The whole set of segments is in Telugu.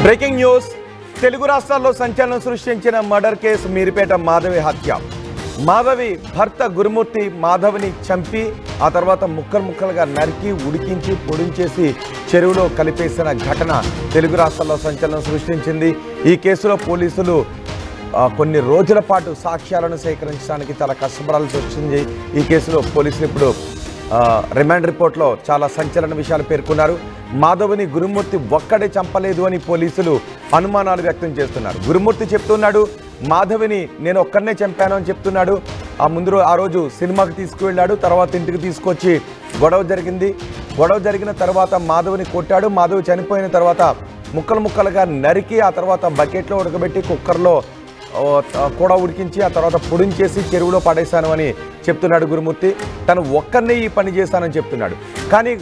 బ్రేకింగ్ న్యూస్ తెలుగు రాష్ట్రాల్లో సంచలనం సృష్టించిన మర్డర్ కేసు మీర్పేట మాధవి హత్య. మాధవి భర్త గురుమూర్తి మాధవిని చంపి ఆ తర్వాత ముక్కలుగా నరికి ఉడికించి పొడించేసి చెరువులో కలిపేసిన ఘటన తెలుగు రాష్ట్రాల్లో సంచలనం సృష్టించింది. ఈ కేసులో పోలీసులు కొన్ని రోజుల పాటు సాక్ష్యాలను సేకరించడానికి చాలా కష్టపడాల్సి వచ్చింది. ఈ కేసులో పోలీసులు ఇప్పుడు రిమాండ్ రిపోర్ట్లో చాలా సంచలన విషయాలు పేర్కొన్నారు. మాధవిని గురుమూర్తి ఒక్కడే చంపలేదు అని పోలీసులు అనుమానాలు వ్యక్తం చేస్తున్నారు. గురుమూర్తి చెప్తున్నాడు మాధవిని నేను ఒక్కడనే చంపాను అని చెప్తున్నాడు. ఆ రోజు సినిమాకి తీసుకువెళ్ళాడు, తర్వాత ఇంటికి తీసుకొచ్చి గొడవ జరిగింది. గొడవ జరిగిన తర్వాత మాధవిని కొట్టాడు. మాధవి చనిపోయిన తర్వాత ముక్కలుగా నరికి ఆ తర్వాత బకెట్లో ఉడకబెట్టి కుక్కర్లో కూడా ఉడికించి ఆ తర్వాత పొడించేసి చెరువులో పడేశాను అని చెప్తున్నాడు గురుమూర్తి. తను ఒక్కరినే ఈ పని చేశానని చెప్తున్నాడు. కానీ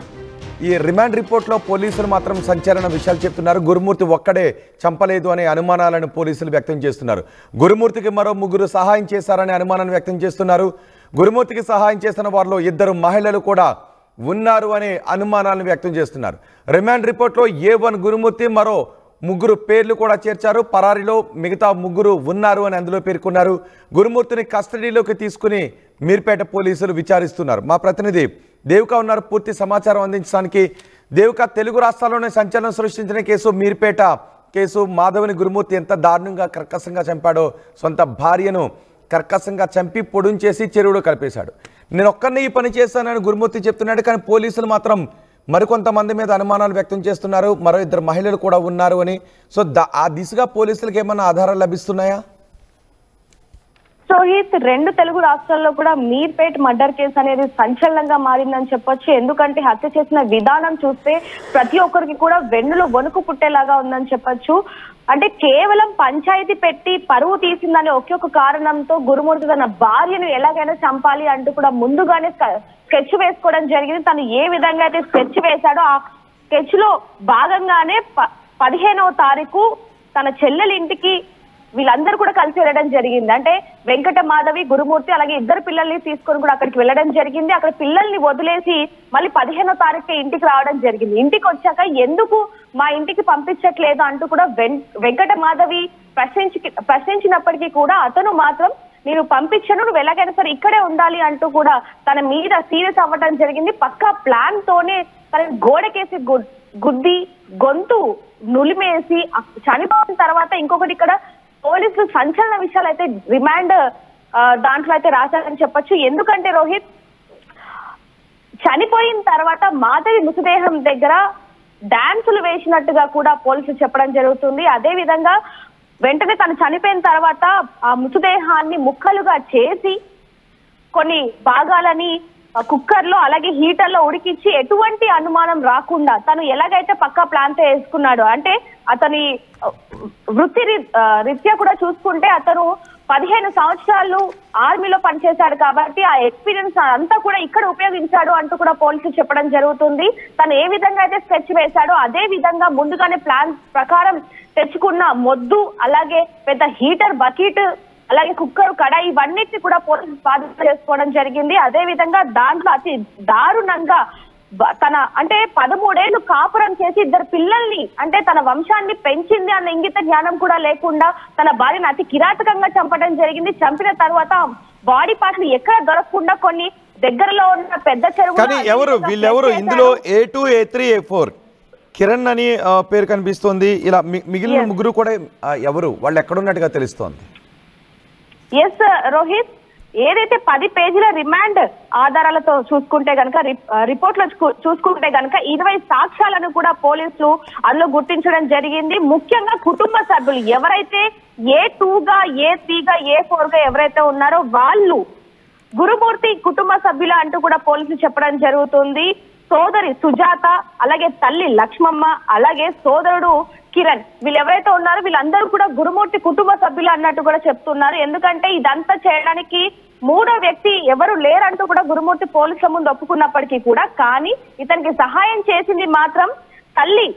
ఈ రిమాండ్ రిపోర్ట్లో పోలీసులు మాత్రం సంచలన విషయాలు చెప్తున్నారు. గురుమూర్తి ఒక్కడే చంపలేదు అనే అనుమానాలను పోలీసులు వ్యక్తం చేస్తున్నారు. గురుమూర్తికి మరో 3 సహాయం చేశారనే అనుమానాన్ని వ్యక్తం చేస్తున్నారు. గురుమూర్తికి సహాయం చేసిన వారిలో 2 మహిళలు కూడా ఉన్నారు అనే అనుమానాలను వ్యక్తం చేస్తున్నారు. రిమాండ్ రిపోర్ట్లో A1 గురుమూర్తి మరో 3 పేర్లు కూడా చేర్చారు. పరారీలో మిగతా 3 ఉన్నారు అని అందులో పేర్కొన్నారు. గురుమూర్తిని కస్టడీలోకి తీసుకుని మీర్పేట పోలీసులు విచారిస్తున్నారు. మా ప్రతినిధి దేవిక ఉన్నారు పూర్తి సమాచారం అందించడానికి. దేవిక, తెలుగు రాష్ట్రాల్లోనే సంచలనం సృష్టించిన కేసు మీర్పేట కేసు. మాధవిని గురుమూర్తి ఎంత దారుణంగా కర్కశంగా చంపాడో, సొంత భార్యను కర్కశంగా చంపి పొడుంచేసి చెరువులో కలిపేశాడు. నేను ఒక్కరిని ఈ పని చేశానని గురుమూర్తి చెప్తున్నాడు. కానీ పోలీసులు మాత్రం మరికొంతమంది మీద అనుమానాలు వ్యక్తం చేస్తున్నారు. మరో 2 మహిళలు కూడా ఉన్నారు అని. సో ఆ దిశగా పోలీసులకు ఏమన్నా ఆధారాలు లభిస్తున్నాయా? సో ఈ 2 తెలుగు రాష్ట్రాల్లో కూడా మీర్పేట్ మర్డర్ కేసు అనేది సంచలనంగా మారిందని చెప్పొచ్చు. ఎందుకంటే హత్య చేసిన విధానం చూస్తే ప్రతి ఒక్కరికి కూడా వెన్నులో వణుకు పుట్టేలాగా ఉందని చెప్పొచ్చు. అంటే కేవలం పంచాయతీ పెట్టి పరువు తీసిందని ఒకే ఒక కారణంతో గురుమూర్తి తన భార్యను ఎలాగైనా చంపాలి అంటూ కూడా ముందుగానే స్కెచ్ వేసుకోవడం జరిగింది. తను ఏ విధంగా అయితే స్కెచ్ వేశాడో ఆ స్కెచ్ లో భాగంగానే 15వ తారీఖు తన చెల్లెలి ఇంటికి వీళ్ళందరూ కూడా కలిసి వెళ్ళడం జరిగింది. అంటే వెంకట మాధవి, గురుమూర్తి అలాగే 2 పిల్లల్ని తీసుకొని కూడా అక్కడికి వెళ్ళడం జరిగింది. అక్కడ పిల్లల్ని వదిలేసి మళ్ళీ 15వ తారీఖు ఇంటికి రావడం జరిగింది. ఇంటికి వచ్చాక ఎందుకు మా ఇంటికి పంపించట్లేదు అంటూ కూడా వెంకట మాధవి ప్రశ్నించినప్పటికీ కూడా అతను మాత్రం నేను పంపించను, నువ్వు ఎలాగైనా సరే ఇక్కడే ఉండాలి అంటూ కూడా తన మీద సీరియస్ అవ్వడం జరిగింది. పక్కా ప్లాన్ తోనే తన గోడకేసి గుద్ది గొంతు నులిమేసి చనిపోయిన తర్వాత ఇంకొకటి ఇక్కడ పోలీసులు సంచలన విషయాలు అయితే రిమాండ్ దాంట్లో అయితే రాశారని చెప్పొచ్చు. ఎందుకంటే రోహిత్, చనిపోయిన తర్వాత మాధవి మృతదేహం దగ్గర డాన్సులు వేసినట్టుగా కూడా పోలీసులు చెప్పడం జరుగుతుంది. అదే విధంగా వెంటనే తను చనిపోయిన తర్వాత ఆ మృతదేహాన్ని ముక్కలుగా చేసి కొన్ని భాగాలని కుక్కర్ లో అలాగే హీటర్ లో ఉడికించి ఎటువంటి అనుమానం రాకుండా తను ఎలాగైతే పక్కా ప్లాన్ తో వేసుకున్నాడు. అంటే అతని వృత్తి రీత్యా కూడా చూసుకుంటే అతను 15 సంవత్సరాలు ఆర్మీలో పనిచేశాడు కాబట్టి ఆ ఎక్స్పీరియన్స్ అంతా కూడా ఇక్కడ ఉపయోగించాడు అంటూ కూడా పోలీసులు చెప్పడం జరుగుతుంది. తను ఏ విధంగా అయితే స్కెచ్ వేశాడో అదే విధంగా ముందుగానే ప్లాన్ ప్రకారం తెచ్చుకున్న మొద్దు అలాగే పెద్ద హీటర్ బకెట్ అలాగే కుక్కర్ కడాయి ఇవన్నిటిని కూడా పోలీసులు స్వాధీనం చేసుకోవడం జరిగింది. అదే విధంగా దాంట్లో అతి దారుణంగా తన అంటే 13 ఏళ్లు కాపురం చేసి 2 పిల్లల్ని అంటే తన వంశాన్ని పెంచింది అన్న ఇంగిత జ్ఞానం కూడా లేకుండా తన భార్యను అతి కిరాతకంగా చంపడం జరిగింది. చంపిన తర్వాత బాడీ పార్ట్స్ ఎక్కడ దొరకకుండా కొన్ని దగ్గరలో ఉన్న పెద్ద చెరువు. వీళ్ళెవరు ఇందులో A2, A3, A4 కిరణ్ అని పేరు కనిపిస్తోంది. ఇలా మిగిలిన 3 కూడా ఎవరు, వాళ్ళు ఎక్కడున్నట్టుగా తెలుస్తోంది? ఎస్ రోహిత్, ఏదైతే 10 పేజీల రిమాండ్ ఆధారాలతో చూసుకుంటే గనక రిపోర్ట్లో చూసుకుంటే గనక 20 సాక్ష్యాలను కూడా పోలీసులు అందులో గుర్తించడం జరిగింది. ముఖ్యంగా కుటుంబ సభ్యులు ఎవరైతే A2గా, A3గా, A4గా ఎవరైతే ఉన్నారో వాళ్ళు గురుమూర్తి కుటుంబ సభ్యులు అంటూ కూడా పోలీసులు చెప్పడం జరుగుతుంది. సోదరి సుజాత అలాగే తల్లి లక్ష్మమ్మ అలాగే సోదరుడు కిరణ్ వీళ్ళు ఎవరైతే ఉన్నారో వీళ్ళందరూ కూడా గురుమూర్తి కుటుంబ సభ్యులు అన్నట్టు కూడా చెప్తున్నారు. ఎందుకంటే ఇదంతా చేయడానికి 3వ వ్యక్తి ఎవరు లేరంటూ కూడా గురుమూర్తి పోలీసుల ముందు ఒప్పుకున్నప్పటికీ కూడా కానీ ఇతనికి సహాయం చేసింది మాత్రం తల్లి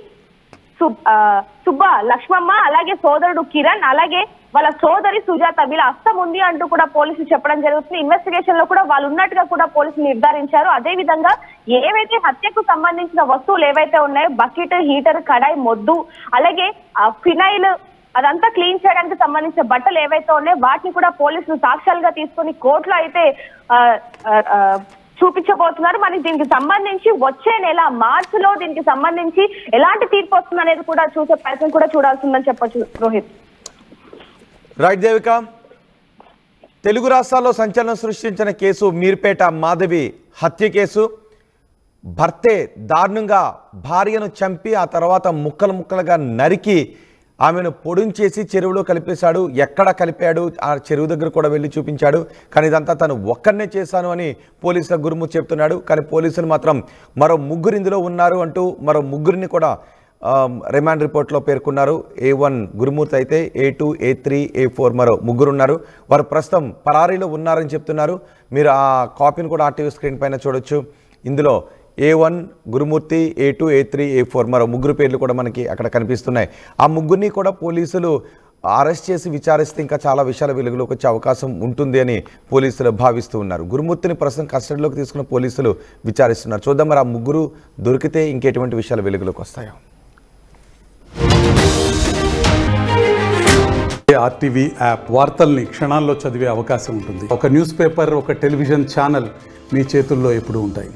సుబ్బ లక్ష్మమ్మ, అలాగే సోదరుడు కిరణ్, అలాగే వాళ్ళ సోదరి సుజాత వీళ్ళ హస్తం ఉంది అంటూ కూడా పోలీసులు చెప్పడం జరుగుతుంది. ఇన్వెస్టిగేషన్ లో కూడా వాళ్ళు ఉన్నట్టుగా కూడా పోలీసులు నిర్ధారించారు. అదే విధంగా ఏవైతే హత్యకు సంబంధించిన వస్తువులు ఏవైతే ఉన్నాయో బకెట్, హీటర్, కడాయి, మొద్దు, అలాగే ఫినైల్ అదంతా క్లీన్ చేయడానికి సంబంధించిన బట్టలు ఏవైతే ఉన్నాయో వాటిని కూడా పోలీసులు సాక్ష్యాలుగా తీసుకొని కోర్టులో అయితే చూపించబోతున్నారు. మరి దీనికి సంబంధించి వచ్చే నెల మార్చిలో దీనికి సంబంధించి ఎలాంటి తీర్పు వస్తుంది అనేది కూడా చూసే ప్రయత్నం కూడా చూడాల్సిందని చెప్పొచ్చు రోహిత్. రైట్ దేవిక, తెలుగు రాష్ట్రాల్లో సంచలనం సృష్టించిన కేసు మీర్పేట మాధవి హత్య కేసు. భర్తే దారుణంగా భార్యను చంపి ఆ తర్వాత ముక్కలు ముక్కలుగా నరికి ఆమెను పొడుంచేసి చెరువులో కలిపేశాడు. ఎక్కడ కలిపాడు, ఆ చెరువు దగ్గర కూడా వెళ్ళి చూపించాడు. కానీ ఇదంతా తను ఒక్కనే చేశాను అని పోలీసుల గురుమూర్తి చెప్తున్నాడు. కానీ పోలీసులు మాత్రం మరో ముగ్గురు ఇందులో ఉన్నారు అంటూ మరో ముగ్గురిని కూడా రిమాండ్ రిపోర్ట్లో పేర్కొన్నారు. A1 గురుమూర్తి అయితే A2, A3, A4 మరో ముగ్గురు ఉన్నారు. వారు ప్రస్తుతం పరారీలో ఉన్నారని చెప్తున్నారు. మీరు ఆ కాపీని కూడా ఆర్టీవీ స్క్రీన్ పైన చూడొచ్చు. ఇందులో A1 గురుమూర్తి, A2, A3, A4 మరో ముగ్గురు పేర్లు కూడా మనకి అక్కడ కనిపిస్తున్నాయి. ఆ ముగ్గురిని కూడా పోలీసులు అరెస్ట్ చేసి విచారిస్తే ఇంకా చాలా విషయాల వెలుగులోకి వచ్చే అవకాశం ఉంటుంది అని పోలీసులు భావిస్తూ ఉన్నారు. గురుమూర్తిని ప్రస్తుతం కస్టడీలోకి తీసుకున్న పోలీసులు విచారిస్తున్నారు. చూద్దాం మరి ఆ ముగ్గురు దొరికితే ఇంకెటువంటి విషయాలు వెలుగులోకి వస్తాయో. ఆర్టీవీ యాప్ వార్తల్ని క్షణాల్లో చదివే అవకాశం ఉంటుంది. ఒక న్యూస్ పేపర్, ఒక టెలివిజన్ ఛానల్ మీ చేతుల్లో ఎప్పుడూ ఉంటాయి.